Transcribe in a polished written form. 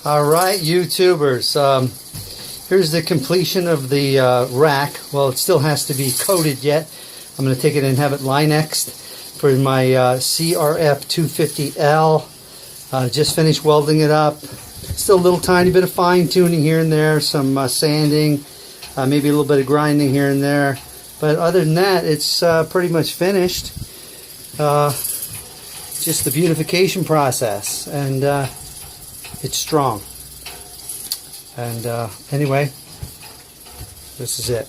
Alright, YouTubers, here's the completion of the rack. Well, it still has to be coated yet. I'm going to take it and have it Linexed for my CRF250L. Just finished welding it up. Still a little tiny bit of fine tuning here and there, some sanding, maybe a little bit of grinding here and there. But other than that, it's pretty much finished. Just the beautification process, and it's strong. And anyway, this is it.